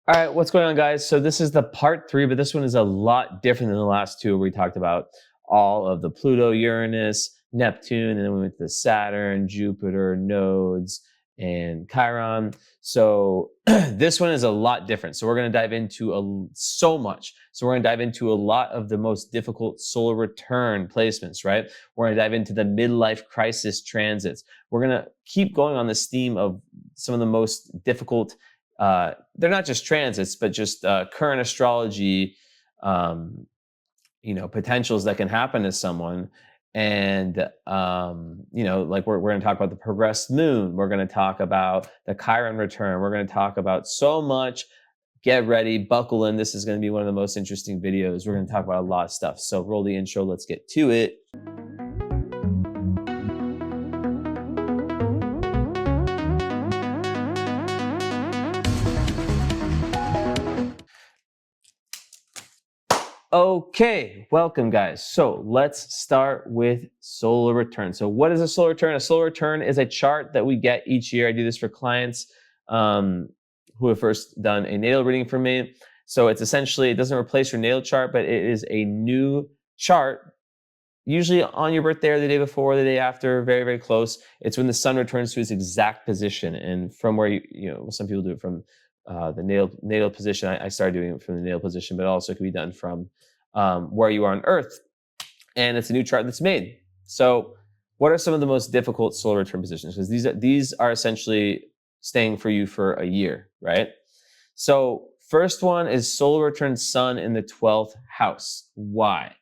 All right, what's going on, guys? So this is the part 3, but this one is a lot different than the last two, where we talked about all of the Pluto, Uranus, Neptune, and then we went to Saturn, Jupiter, nodes, and Chiron. So this one is a lot different. So we're going to dive into so much. So we're going to dive into a lot of the most difficult solar return placements, right? We're going to dive into the midlife crisis transits. We're going to keep going on this theme of some of the most difficult they're not just transits, but just current astrology, potentials that can happen to someone. And, like we're going to talk about the progressed moon. We're going to talk about the Chiron return. We're going to talk about so much. Get ready, buckle in. This is going to be one of the most interesting videos. We're going to talk about a lot of stuff. So roll the intro. Let's get to it. Okay, welcome, guys. So let's start with solar return. So what is a solar return? A solar return is a chart that we get each year. I do this for clients who have first done a natal reading for me. So it's essentially, it doesn't replace your natal chart, but it is a new chart, usually on your birthday or the day before, or the day after, very, very close. It's when the sun returns to its exact position. And from where, some people do it from the natal position. I started doing it from the natal position, but also it can be done from where you are on Earth. And it's a new chart that's made. So what are some of the most difficult solar return positions? Because these are essentially staying for you for a year, right? So first one is solar return sun in the 12th house. Why?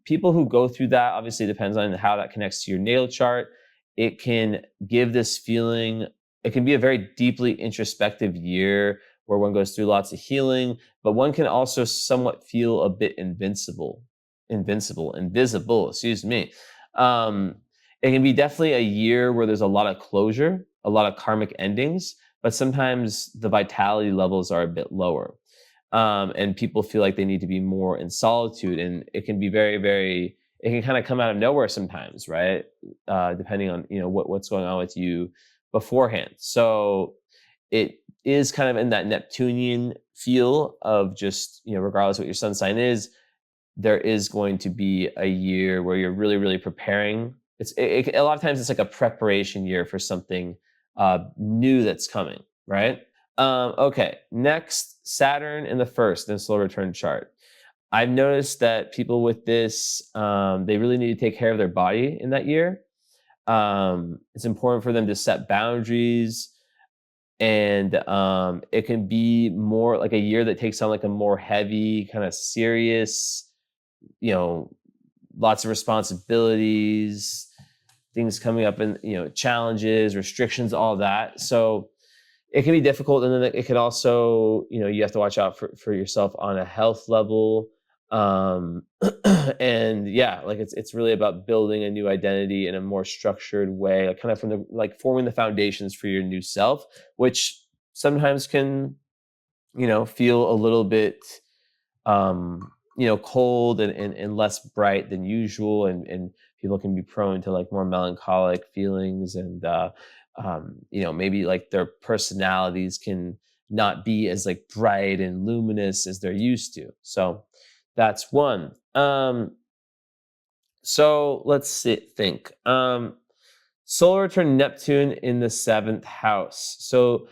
People who go through that, obviously depends on how that connects to your natal chart. It can give this feeling, it can be a very deeply introspective year where one goes through lots of healing, but one can also somewhat feel a bit invisible, excuse me. It can be definitely a year where there's a lot of closure, a lot of karmic endings, but sometimes the vitality levels are a bit lower. And people feel like they need to be more in solitude, and it can be very, very, it can kind of come out of nowhere sometimes, right? Depending on, what's going on with you beforehand. So it is kind of in that Neptunian feel of just, regardless of what your sun sign is, there is going to be a year where you're really, really preparing. A lot of times it's like a preparation year for something new that's coming, right? Okay, next, Saturn in the first in the solar return chart. I've noticed that people with this, they really need to take care of their body in that year. It's important for them to set boundaries, and it can be more like a year that takes on like a more heavy, kind of serious, lots of responsibilities, things coming up, and challenges, restrictions, all that. So it can be difficult, and then it could also, you have to watch out for yourself on a health level. And yeah, like it's really about building a new identity in a more structured way, like kind of from forming the foundations for your new self, which sometimes can, feel a little bit, cold and less bright than usual, and people can be prone to like more melancholic feelings, and maybe like their personalities can not be as like bright and luminous as they're used to. So that's one. So let's think. Solar return Neptune in the 7th house. So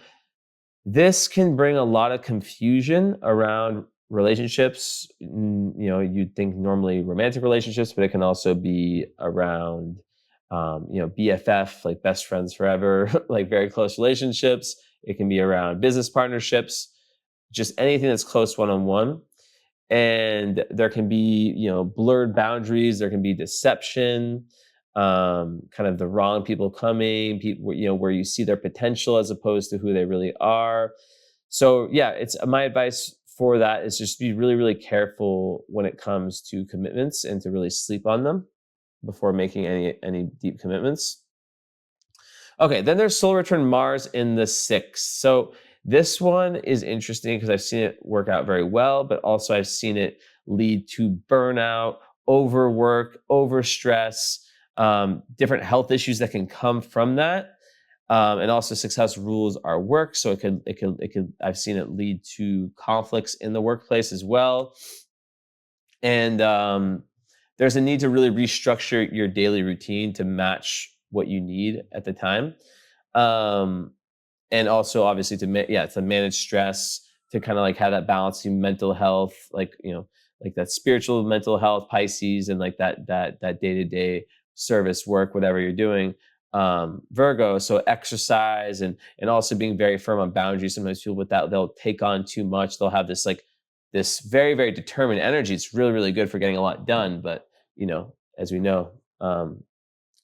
this can bring a lot of confusion around relationships. You'd think normally romantic relationships, but it can also be around, BFF, like best friends forever, like very close relationships. It can be around business partnerships, just anything that's close one-on-one. And there can be, blurred boundaries. There can be deception, kind of the wrong people coming, people, where you see their potential as opposed to who they really are. So yeah, it's my advice for that is just be really, really careful when it comes to commitments, and to really sleep on them before making any deep commitments. Okay, then there's solar return Mars in the 6th. So this one is interesting because I've seen it work out very well, but also I've seen it lead to burnout, overwork, overstress, different health issues that can come from that. And also 6th house rules our work, so it could I've seen it lead to conflicts in the workplace as well. And there's a need to really restructure your daily routine to match what you need at the time. Um, and also obviously to manage stress, to kind of like have that balance in mental health, like like that spiritual mental health, Pisces, and like that day-to-day service work, whatever you're doing, Virgo. So exercise, and also being very firm on boundaries. Sometimes people with that, they'll take on too much, they'll have this like this very, very determined energy. It's really, really good for getting a lot done, but as we know,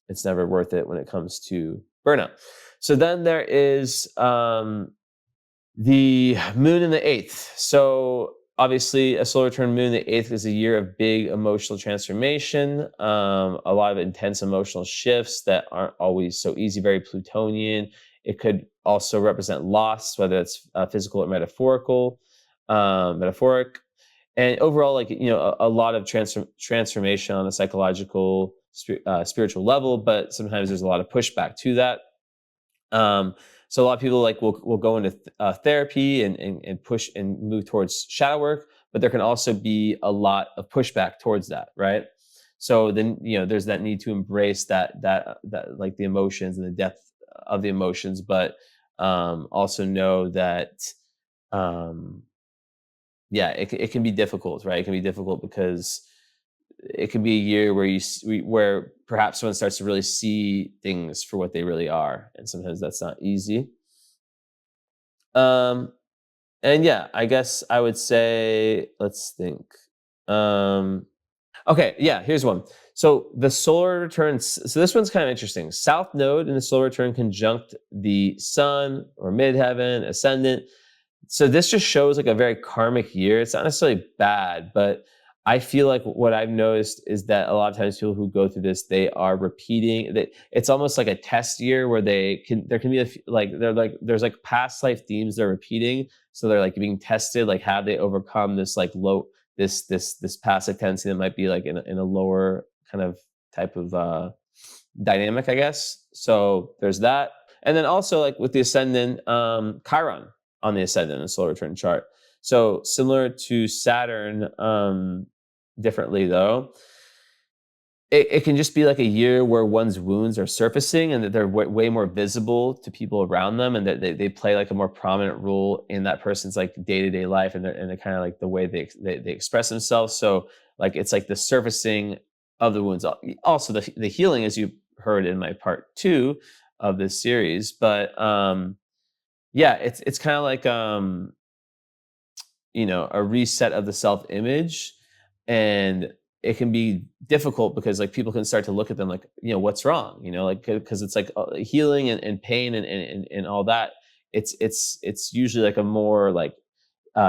it's never worth it when it comes to burnout. So then there is the moon in the eighth. So obviously, a solar return moon in the eighth is a year of big emotional transformation, a lot of intense emotional shifts that aren't always so easy, very Plutonian. It could also represent loss, whether it's physical or metaphoric. And overall, like a lot of transformation on a psychological, spiritual level, but sometimes there's a lot of pushback to that. So a lot of people like will go into therapy and push and move towards shadow work, but there can also be a lot of pushback towards that, right? So then there's that need to embrace that like the emotions and the depth of the emotions, but also know that um, it can be difficult, right? It can be difficult because it can be a year where where perhaps someone starts to really see things for what they really are, and sometimes that's not easy. Um, and yeah, I guess I would say, let's think. Um, okay, yeah, here's one. So the solar return. So this one's kind of interesting. South node in the solar return conjunct the sun or midheaven, ascendant. So this just shows like a very karmic year. It's not necessarily bad, but I feel like what I've noticed is that a lot of times people who go through this, they are repeating that. It's almost like a test year where there can be there's like past life themes they're repeating. So they're like being tested, like have they overcome this like this passive tendency that might be like in a lower kind of type of dynamic, I guess. So there's that. And then also like with the ascendant, Chiron on the ascendant and solar return chart. So similar to Saturn, differently though, it can just be like a year where one's wounds are surfacing and that they're way more visible to people around them, and that they play like a more prominent role in that person's like day-to-day life, and they're kind of like the way they express themselves. So like it's like the surfacing of the wounds, also the healing, as you heard in my part 2 of this series. But yeah, it's kind of like a reset of the self image. And it can be difficult because like people can start to look at them like, what's wrong, like, because it's like healing and pain and all that. It's usually like a more like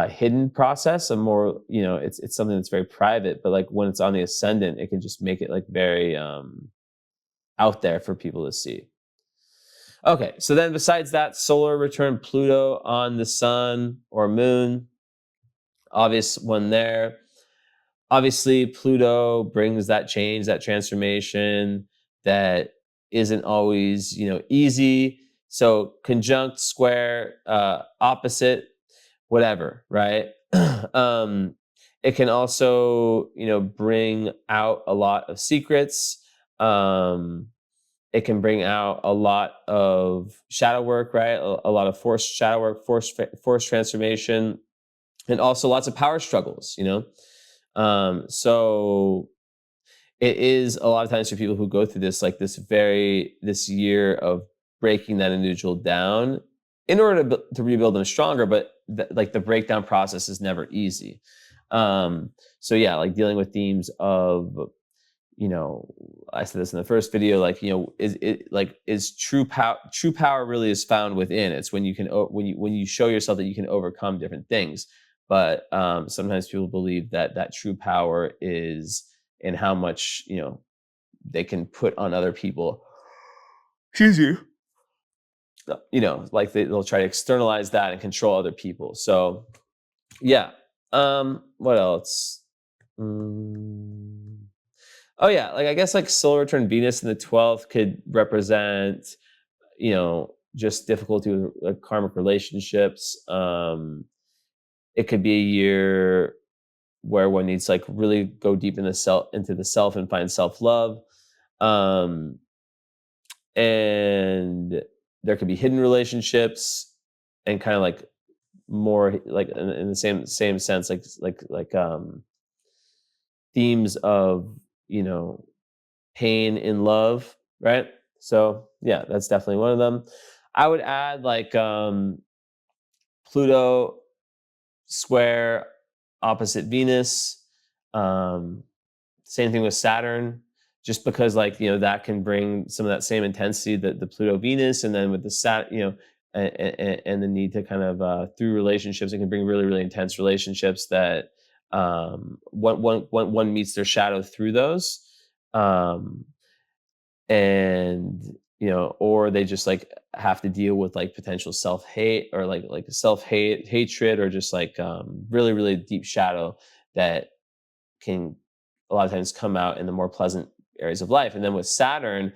hidden process, a more, it's something that's very private. But like when it's on the ascendant, it can just make it like very out there for people to see. Okay, so then besides that, solar return Pluto on the sun or moon, obvious one there. Obviously, Pluto brings that change, that transformation that isn't always, easy. So conjunct, square, opposite, whatever, right? um, it can also, bring out a lot of secrets. Um, it can bring out a lot of shadow work, right? A lot of forced shadow work, forced transformation, and also lots of power struggles. So it is a lot of times for people who go through this, like this year of breaking that individual down in order to rebuild them stronger. But like the breakdown process is never easy. So yeah, like dealing with themes of, I said this in the first video, like, is true power really is found within. It's when you can, when you show yourself that you can overcome different things. But sometimes people believe that true power is in how much, they can put on other people. Excuse you. Like they'll try to externalize that and control other people. So yeah. What else? Oh yeah, like I guess like solar return Venus in the 12th could represent, just difficulty with like karmic relationships. It could be a year where one needs to like really go deep into the self and find self-love. Um, and there could be hidden relationships and kind of like more like in the same sense, themes of, you know, pain in love, right? So yeah, that's definitely one of them. I would add like Pluto square opposite Venus. Um, Same thing with Saturn, just because like, you know, that can bring some of that same intensity that the Pluto Venus, and then with the and the need to kind of through relationships, it can bring really really intense relationships that one meets their shadow through those. Um, and you know, or they just like have to deal with like potential self-hate or like self-hate hatred, or just like really really deep shadow that can a lot of times come out in the more pleasant areas of life. And then with Saturn,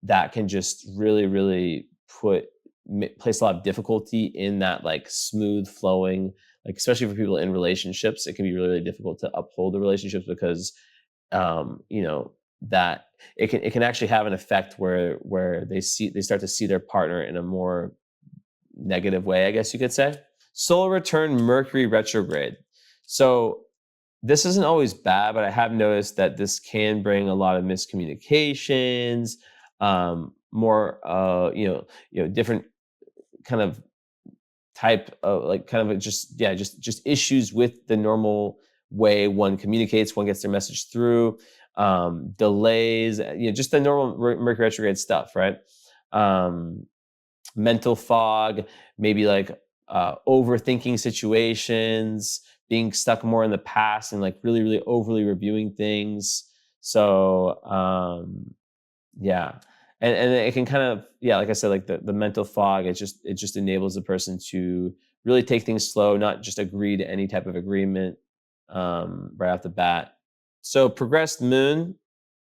that can just really really place a lot of difficulty in that like smooth flowing, like especially for people in relationships, it can be really, really difficult to uphold the relationships because you know, that it can actually have an effect where they start to see their partner in a more negative way, I guess you could say. Solar return Mercury retrograde. So this isn't always bad, but I have noticed that this can bring a lot of miscommunications, more different kind of type of like kind of just issues with the normal way one communicates, one gets their message through, delays, just the normal Mercury retrograde stuff, right? Um, Mental fog, maybe like overthinking situations, being stuck more in the past, and like really really overly reviewing things. So yeah, and it can kind of, yeah, like I said, like the mental fog, it just enables the person to really take things slow, not just agree to any type of agreement right off the bat. So progressed moon.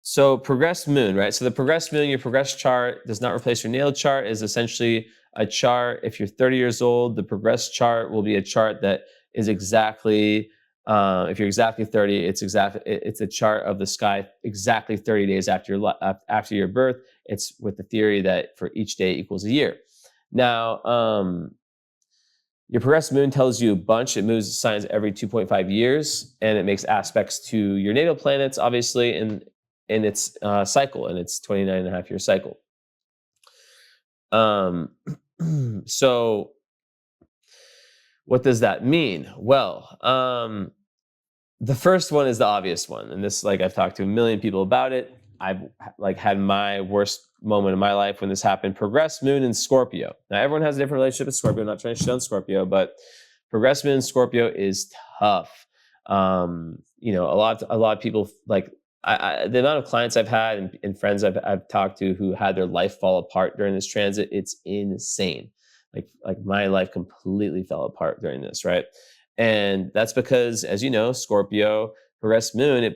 So progressed moon, right? So the progressed moon, your progressed chart does not replace your natal chart, is essentially a chart. If you're 30 years old, the progressed chart will be a chart that is exactly, if you're exactly 30, it's a chart of the sky exactly 30 days after your birth. It's with the theory that for each day equals a year. Now, your progressed moon tells you a bunch. It moves signs every 2.5 years, and it makes aspects to your natal planets, obviously, in its cycle, in its 29 and a half year cycle. Um, so, what does that mean? Well, the first one is the obvious one, and this, like, I've talked to a million people about it. I've like had my worst moment in my life when this happened. Progressed moon in Scorpio. Now everyone has a different relationship with Scorpio. I'm not trying to shit on Scorpio, but progressed moon in Scorpio is tough. A lot of people like the amount of clients I've had and friends I've talked to who had their life fall apart during this transit. It's insane. Like my life completely fell apart during this, right? And that's because, as you know, Scorpio progressed moon,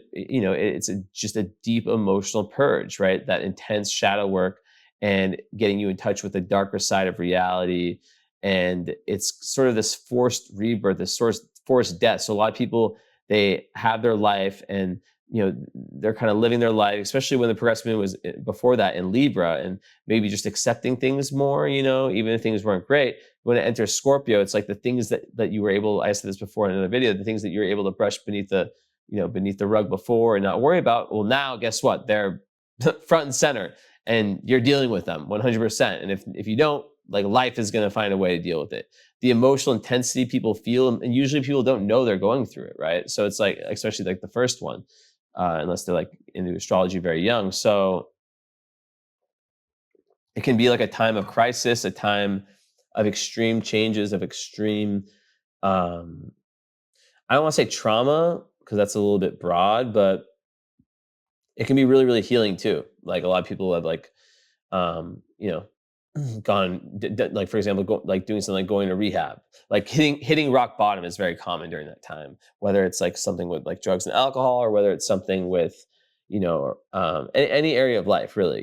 just a deep emotional purge, right? That intense shadow work and getting you in touch with the darker side of reality. And it's sort of this forced rebirth, this sort of forced death. So a lot of people, they have their life and they're kind of living their life, especially when the progressed moon was before that in Libra, and maybe just accepting things more, even if things weren't great. When it enters Scorpio, it's like the things that you were able, I said this before in another video, the things that you were able to brush beneath the rug before and not worry about, well, now guess what? They're front and center and you're dealing with them 100%. And if you don't, like, life is going to find a way to deal with it. The emotional intensity people feel, and usually people don't know they're going through it, right? So it's like, especially like the first one, unless they're like into astrology very young. So it can be like a time of crisis, a time of extreme changes, of extreme, um, I don't want to say trauma because that's a little bit broad, but it can be really, really healing too. Like a lot of people have like, um, you know, gone like, for example, like doing something like going to rehab, like hitting rock bottom is very common during that time, whether it's like something with like drugs and alcohol, or whether it's something with any area of life really,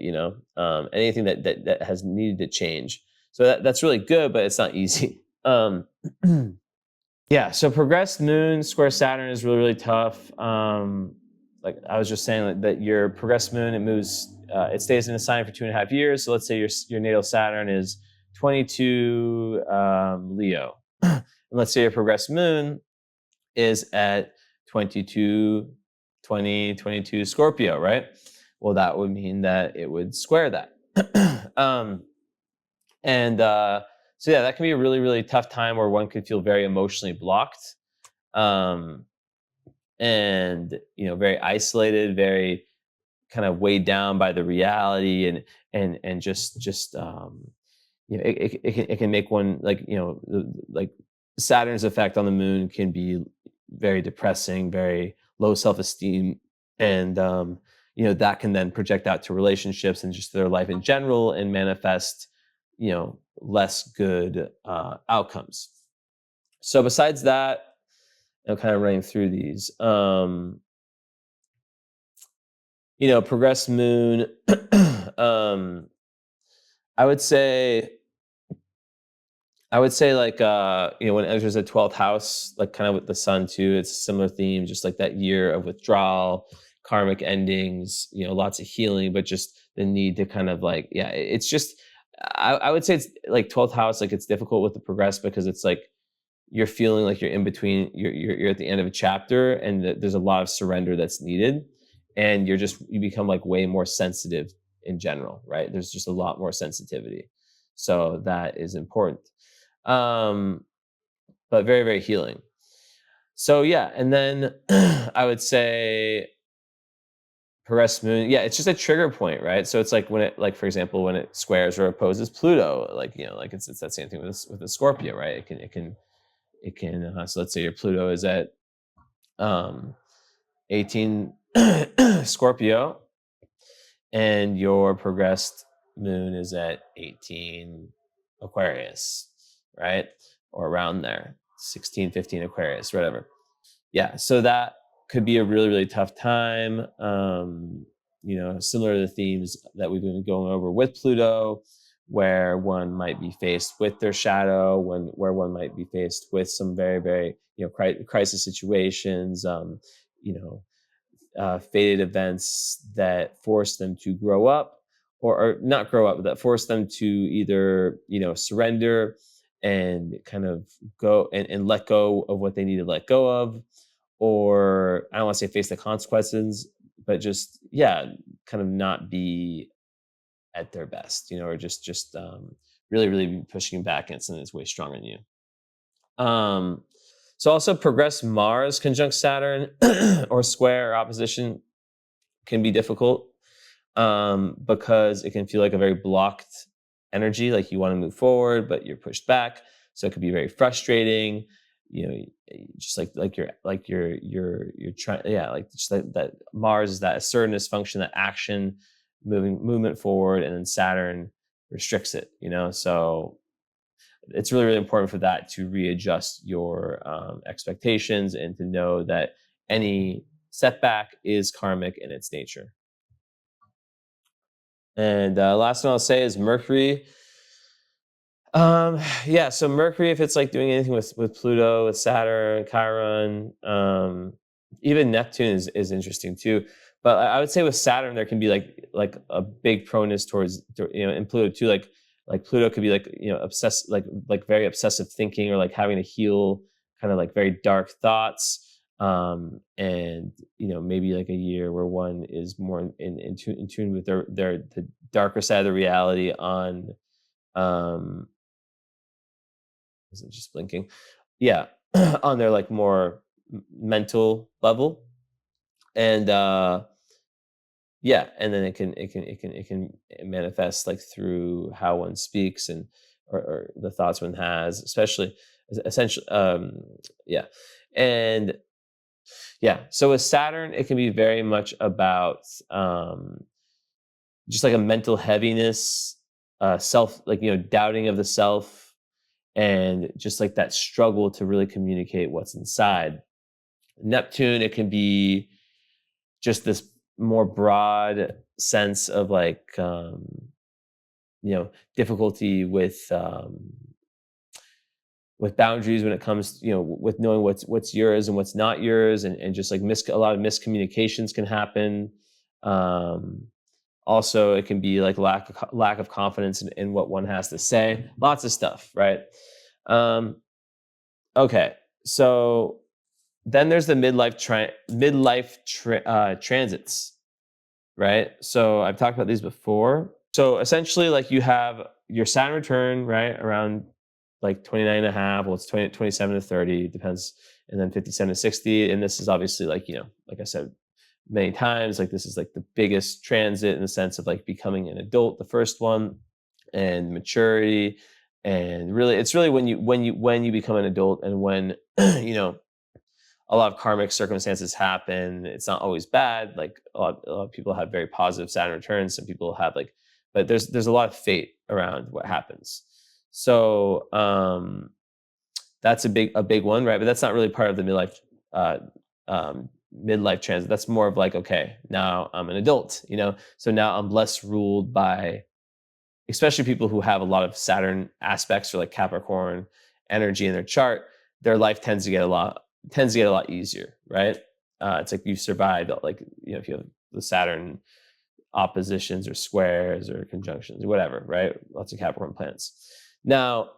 anything that has needed to change. So that's really good, but it's not easy. Yeah, so progressed moon square Saturn is really, really tough. Like I was just saying, like, that your progressed moon, it moves, it stays in a sign for 2.5 years. So let's say your natal Saturn is 22 Leo, and let's say your progressed moon is at 22, 20, 22 Scorpio, right? Well, that would mean that it would square that. And so yeah, that can be a really, really tough time where one could feel very emotionally blocked, um, and very isolated, very kind of weighed down by the reality, and just it can make one, like, like Saturn's effect on the moon can be very depressing, very low self-esteem, and that can then project out to relationships and just their life in general and manifest less good outcomes. So besides that, I'm kind of running through these. Progressed moon. um, I would say, like, when it enters the 12th house, like kind of with the sun too, it's a similar theme, just like that year of withdrawal, karmic endings, lots of healing, but just the need to kind of, like, yeah, it's just, I would say it's like 12th house, like it's difficult with the progress because it's like you're feeling like you're in between, you're at the end of a chapter, and there's a lot of surrender that's needed, and you become like way more sensitive in general, right? There's just a lot more sensitivity, so that is important, um but very, very healing. So yeah, and then I would say progressed moon, yeah, it's just a trigger point, right? So it's like when it, like, for example, when it squares or opposes Pluto, like, like it's that same thing with the Scorpio, right? It can so let's say your Pluto is at um 18 Scorpio, and your progressed moon is at 18 Aquarius, right? Or around there, 16, 15 Aquarius, whatever. Yeah, so that could be a really, really tough time. Similar to the themes that we've been going over with Pluto, where one might be faced with their shadow, where one might be faced with some very, very crisis situations, you know, fated events that force them to grow up, or not grow up, but that force them to either surrender and kind of go and let go of what they need to let go of, or I don't want to say face the consequences, but just, yeah, kind of not be at their best, or just really, really be pushing back against something that's way stronger than you. So also progress Mars conjunct Saturn or square or opposition can be difficult, because it can feel like a very blocked energy, like you want to move forward but you're pushed back, so it could be very frustrating, just you're trying, yeah, like just that Mars is that assertiveness function, that action, movement forward, and then Saturn restricts it, so it's really, really important for that to readjust your expectations, and to know that any setback is karmic in its nature. And last one I'll say is Mercury. Yeah, so Mercury, if it's like doing anything with Pluto, with Saturn, Chiron, even Neptune is interesting too. But I would say with Saturn, there can be like a big proneness towards, and Pluto too. Like Pluto could be like like very obsessive thinking, or like having to heal kind of like very dark thoughts. And maybe like a year where one is more in tune with the darker side of the reality on, um is it just blinking? Yeah, on their like more mental level, and yeah, and then it can manifest like through how one speaks, and or the thoughts one has, especially essentially, yeah, and yeah. So with Saturn, it can be very much about, just like a mental heaviness, self, like, doubting of the self, and just like that struggle to really communicate what's inside. Neptune, it can be just this more broad sense of like, difficulty with boundaries when it comes, with knowing what's yours and what's not yours, and just like a lot of miscommunications can happen. Um, Also, it can be like lack of confidence in what one has to say. Lots of stuff, right? Um, okay, so then there's the transits, right? So I've talked about these before. So essentially, like you have your Saturn return, right, around like 29 and a half. Well, it's 27 to 30, depends. And then 57 to 60. And this is obviously like, like I said many times, like this is like the biggest transit in the sense of like becoming an adult, the first one, and maturity. And really, it's really when you become an adult, and when, a lot of karmic circumstances happen. It's not always bad. Like a lot of people have very positive Saturn returns. Some people have like, but there's a lot of fate around what happens. So that's a big one, right? But that's not really part of the uh, midlife transit. That's more of like, okay, now I'm an adult, so now I'm less ruled by, especially people who have a lot of Saturn aspects or like Capricorn energy in their chart. Their life tends to get a lot easier, right? It's like you've survived, like, if you have the Saturn oppositions or squares or conjunctions or whatever, right? Lots of Capricorn planets. Now,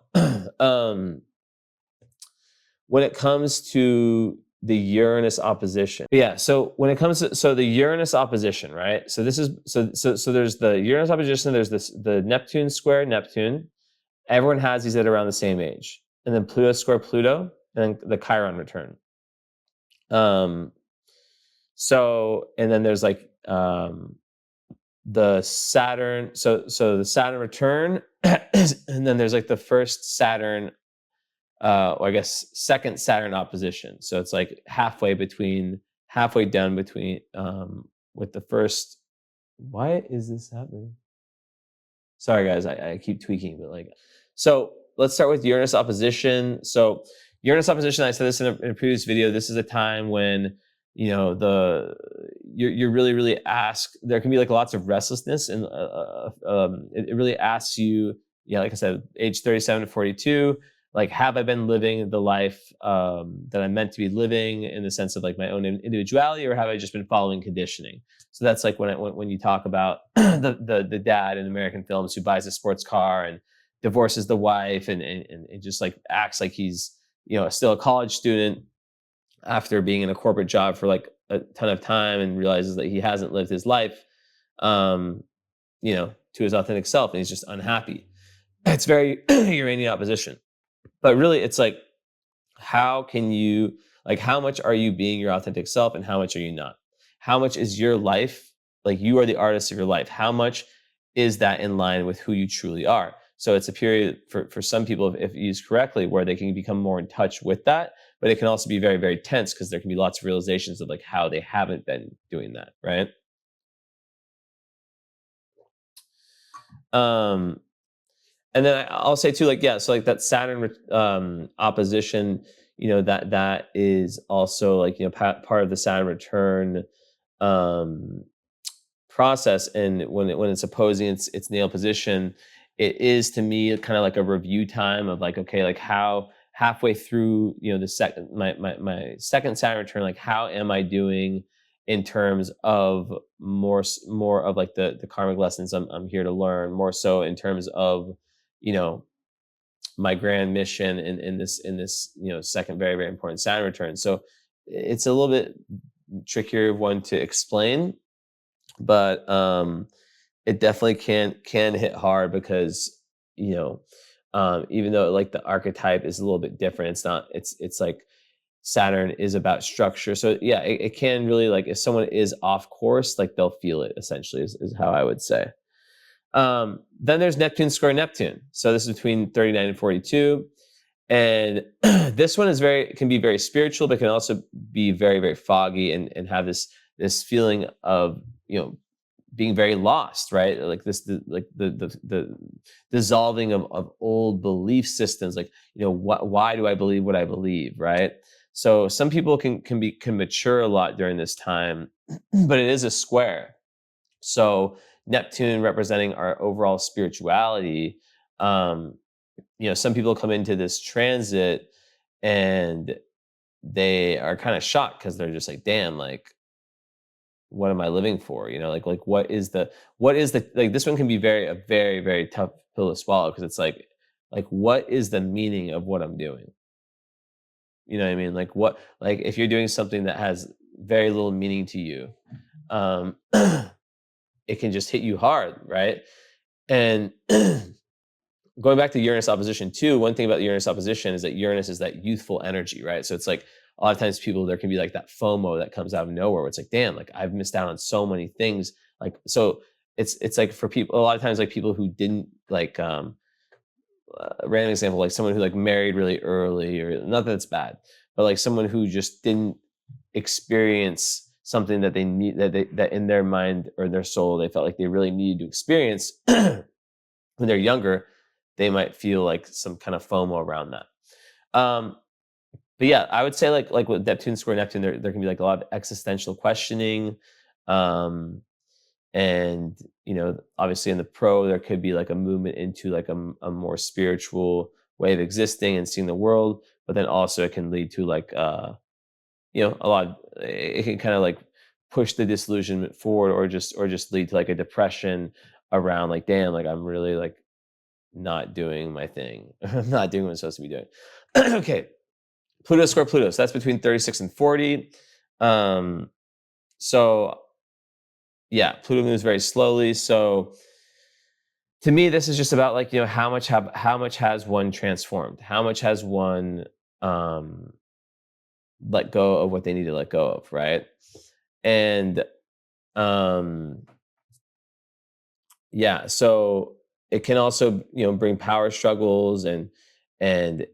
when it comes to the Uranus opposition, yeah. So when it comes to the Uranus opposition, right? So this is so there's the Uranus opposition. There's the Neptune square Neptune. Everyone has these at around the same age, and then Pluto square Pluto, and then the Chiron return. So, and then there's like the Saturn. So the Saturn return, and then there's like the first Saturn, or I guess second Saturn opposition. So it's like halfway down between, with the first. Why is this happening? Sorry guys, I keep tweaking, but like, so let's start with Uranus opposition. So Uranus opposition, I said this in a previous video. This is a time when you're really asked. There can be like lots of restlessness, and it really asks you. Yeah, like I said, age 37 to 42. Like, have I been living the life that I'm meant to be living, in the sense of like my own individuality, or have I just been following conditioning? So that's like when you talk about the dad in American films who buys a sports car and divorces the wife, and just like acts like he's still a college student after being in a corporate job for like a ton of time, and realizes that he hasn't lived his life to his authentic self, and he's just unhappy. It's very Uranian opposition. But really, it's like, how much are you being your authentic self, and how much are you not? How much is your life, like you are the artist of your life, how much is that in line with who you truly are? So it's a period for some people, if used correctly, where they can become more in touch with that, but it can also be very, very tense, because there can be lots of realizations of like how they haven't been doing that, right? And then I'll say too, like, yeah, so like that Saturn opposition, that is also like, part of the Saturn return process. And when it's opposing its natal position, it is, to me, kind of like a review time of like, okay, like how halfway through, the second my second Saturn return, like how am I doing in terms of more of like the karmic lessons I'm here to learn, more so in terms of my grand mission in this second very, very important Saturn return. So it's a little bit trickier one to explain, but it definitely can hit hard, because even though like the archetype is a little bit different, it's like Saturn is about structure. So yeah, it can really, like, if someone is off course, like they'll feel it, essentially, is how I would say. Then there's Neptune square Neptune. So this is between 39 and 42. And this one can be very spiritual, but can also be very, very foggy, and have this feeling of, being very lost, right? Like the dissolving of old belief systems. Like, why do I believe what I believe, right? So some people can mature a lot during this time, but it is a square. So Neptune representing our overall spirituality. Some people come into this transit and they are kind of shocked because they're just like, damn, like, what am I living for? Like what is the like, this one can be a very, very tough pill to swallow, because it's like what is the meaning of what I'm doing? You know what I mean? Like if you're doing something that has very little meaning to you, um it can just hit you hard, right? And going back to Uranus opposition too, one thing about Uranus opposition is that Uranus is that youthful energy, right? So it's like a lot of times people, there can be like that FOMO that comes out of nowhere where it's like, damn, like I've missed out on so many things. Like, so it's like for people, a lot of times, like people who didn't like, a random example, like someone who like married really early, or not that it's bad, but like someone who just didn't experience something that they need, that in their mind or their soul, they felt like they really needed to experience when they're younger, they might feel like some kind of FOMO around that. But yeah, I would say like with Neptune square Neptune, there can be like a lot of existential questioning. Um, and obviously in the pro, there could be like a movement into like a more spiritual way of existing and seeing the world. But then also it can lead to like a lot it can kind of like push the disillusionment forward, or just lead to like a depression around like, damn, like I'm really like not doing my thing. I'm not doing what I'm supposed to be doing. Okay. Pluto square Pluto. So that's between 36 and 40. So yeah, Pluto moves very slowly. So to me, this is just about like, how much has one transformed? How much has one let go of what they need to let go of, right? And um yeah, so it can also, bring power struggles and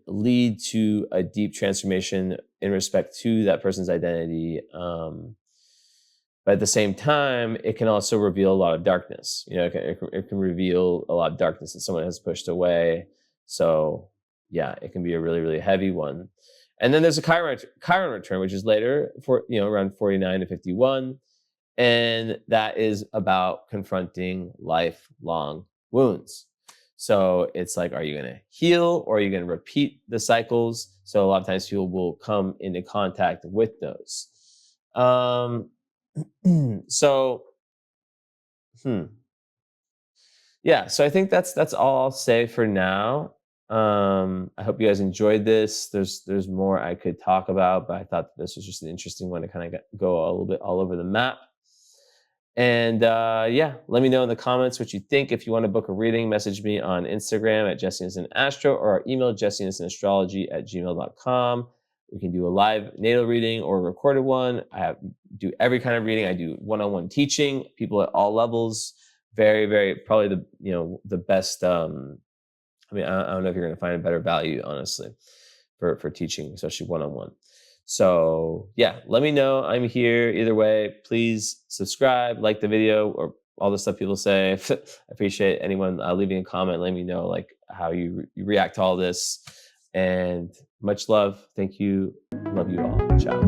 lead to a deep transformation in respect to that person's identity. But at the same time, it can also reveal a lot of darkness. It can reveal a lot of darkness that someone has pushed away. So yeah, it can be a really, really heavy one. And then there's a Chiron return, which is later, for around 49 to 51. And that is about confronting lifelong wounds. So it's like, are you going to heal, or are you going to repeat the cycles? So a lot of times people will come into contact with those. So, yeah. So I think that's all I'll say for now. I hope you guys enjoyed this. There's more I could talk about, but I thought this was just an interesting one to kind of go a little bit all over the map. And yeah, let me know in the comments what you think. If you want to book a reading, message me on Instagram at @JesseInnocentAstro, or email jesseinnocentastrology@gmail.com. We can do a live natal reading or a recorded one. Do every kind of reading. I do one-on-one teaching, people at all levels. Very, very, probably the best. I don't know if you're going to find a better value, honestly, for teaching, especially one-on-one. So yeah, let me know. I'm here either way. Please subscribe, like the video, or all the stuff people say. I appreciate anyone leaving a comment, letting me know like how you react to all this. And much love. Thank you. Love you all. Ciao.